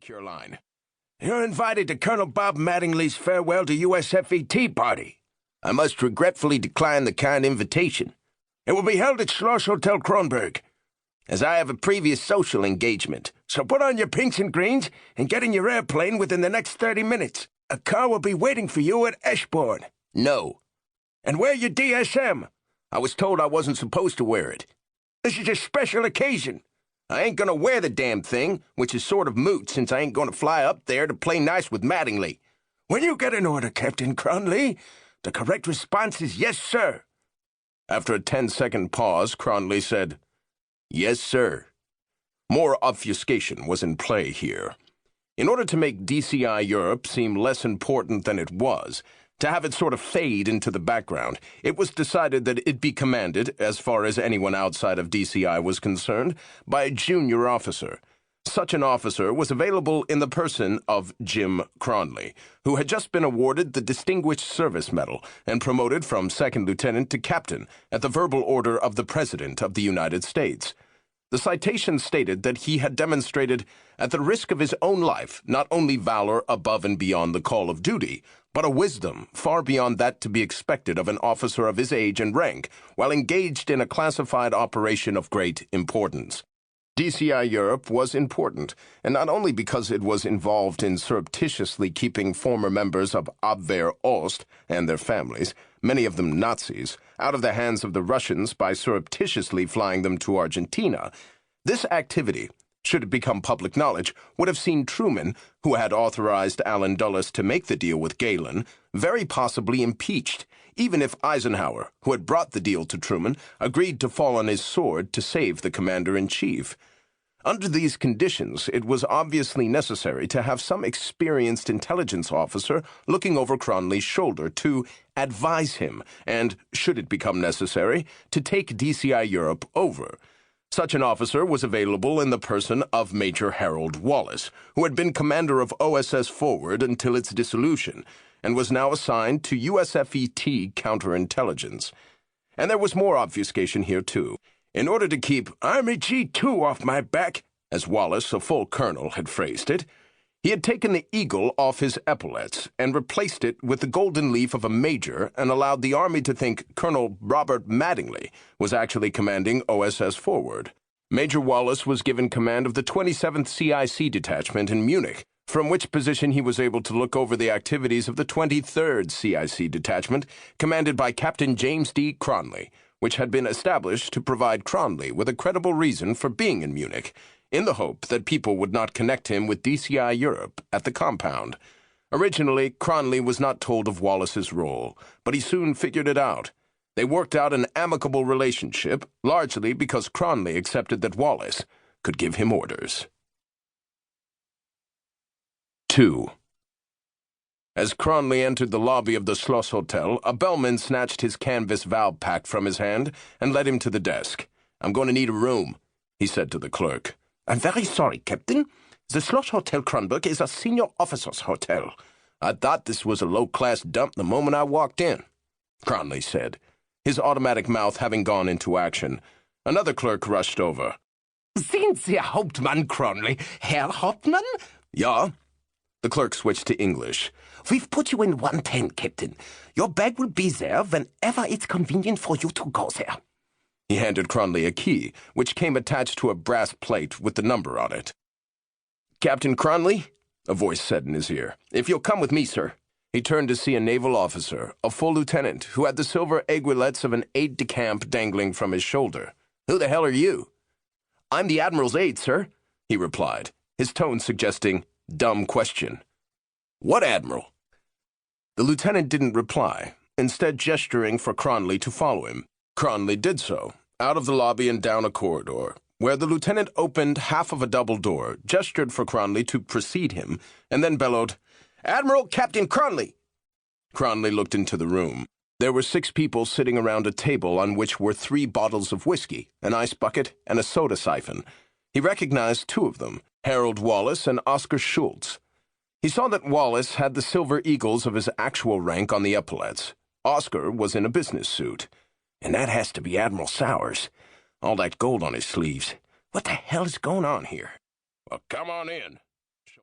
secure line. You're invited to Colonel Bob Mattingly's farewell to USFET party. I must regretfully decline the kind invitation. It will be held at Schloss Hotel Kronberg, as I have a previous social engagement. So put on your pinks and greens and get in your airplane within the next 30 minutes. A car will be waiting for you at Eschborn. No. And wear your DSM. I was told I wasn't supposed to wear it. This is a special occasion. I ain't gonna wear the damn thing, which is sort of moot since I ain't gonna fly up there to play nice with Mattingly. When you get an order, Captain Cronley, the correct response is yes, sir. After a 10-second pause, Cronley said, "Yes, sir." More obfuscation was in play here. In order to make DCI-Europe seem less important than it was, to have it sort of fade into the background, it was decided that it be commanded, as far as anyone outside of DCI was concerned, by a junior officer. Such an officer was available in the person of Jim Cronley, who had just been awarded the Distinguished Service Medal and promoted from second lieutenant to captain at the verbal order of the President of the United States. The citation stated that he had demonstrated, at the risk of his own life, not only valor above and beyond the call of duty, but a wisdom far beyond that to be expected of an officer of his age and rank while engaged in a classified operation of great importance. DCI-Europe was important, and not only because it was involved in surreptitiously keeping former members of Abwehr Ost and their families, many of them Nazis, out of the hands of the Russians by surreptitiously flying them to Argentina. This activity, should it become public knowledge, would have seen Truman, who had authorized Allen Dulles to make the deal with Galen, very possibly impeached, even if Eisenhower, who had brought the deal to Truman, agreed to fall on his sword to save the commander-in-chief. Under these conditions, it was obviously necessary to have some experienced intelligence officer looking over Cronley's shoulder to advise him and, should it become necessary, to take DCI-Europe over. Such an officer was available in the person of Major Harold Wallace, who had been commander of OSS Forward until its dissolution, and was now assigned to USFET counterintelligence. And there was more obfuscation here, too. In order to keep Army G2 off my back, as Wallace, a full colonel, had phrased it, he had taken the eagle off his epaulets and replaced it with the golden leaf of a major and allowed the Army to think Colonel Robert Mattingly was actually commanding OSS Forward. Major Wallace was given command of the 27th CIC detachment in Munich, from which position he was able to look over the activities of the 23rd CIC detachment, commanded by Captain James D. Cronley, which had been established to provide Cronley with a credible reason for being in Munich, in the hope that people would not connect him with DCI-Europe at the compound. Originally, Cronley was not told of Wallace's role, but he soon figured it out. They worked out an amicable relationship, largely because Cronley accepted that Wallace could give him orders. 2. As Cronley entered the lobby of the Schloss Hotel, a bellman snatched his canvas valve pack from his hand and led him to the desk. "I'm going to need a room," he said to the clerk. "I'm very sorry, Captain. The Schloss Hotel Kronberg is a senior officer's hotel. I thought this was a low-class dump the moment I walked in," Cronley said, his automatic mouth having gone into action. Another clerk rushed over. "Sind Sie Hauptmann Cronley, Herr Hauptmann?" "Ja." The clerk switched to English. "We've put you in 110, Captain. Your bag will be there whenever it's convenient for you to go there." He handed Cronley a key, which came attached to a brass plate with the number on it. "Captain Cronley," a voice said in his ear, "if you'll come with me, sir." He turned to see a naval officer, a full lieutenant, who had the silver aiguillettes of an aide-de-camp dangling from his shoulder. "Who the hell are you?" "I'm the Admiral's aide, sir," he replied, his tone suggesting dumb question. "What admiral?" The lieutenant didn't reply, instead gesturing for Cronley to follow him. Cronley did so, out of the lobby and down a corridor, where the lieutenant opened half of a double door, gestured for Cronley to precede him, and then bellowed, "Admiral Captain Cronley!" Cronley looked into the room. There were 6 people sitting around a table on which were 3 bottles of whiskey, an ice bucket, and a soda siphon. He recognized 2 of them, Harold Wallace and Oscar Schultz. He saw that Wallace had the silver eagles of his actual rank on the epaulets. Oscar was in a business suit. And that has to be Admiral Sowers. All that gold on his sleeves. What the hell is going on here? "Well, come on in,"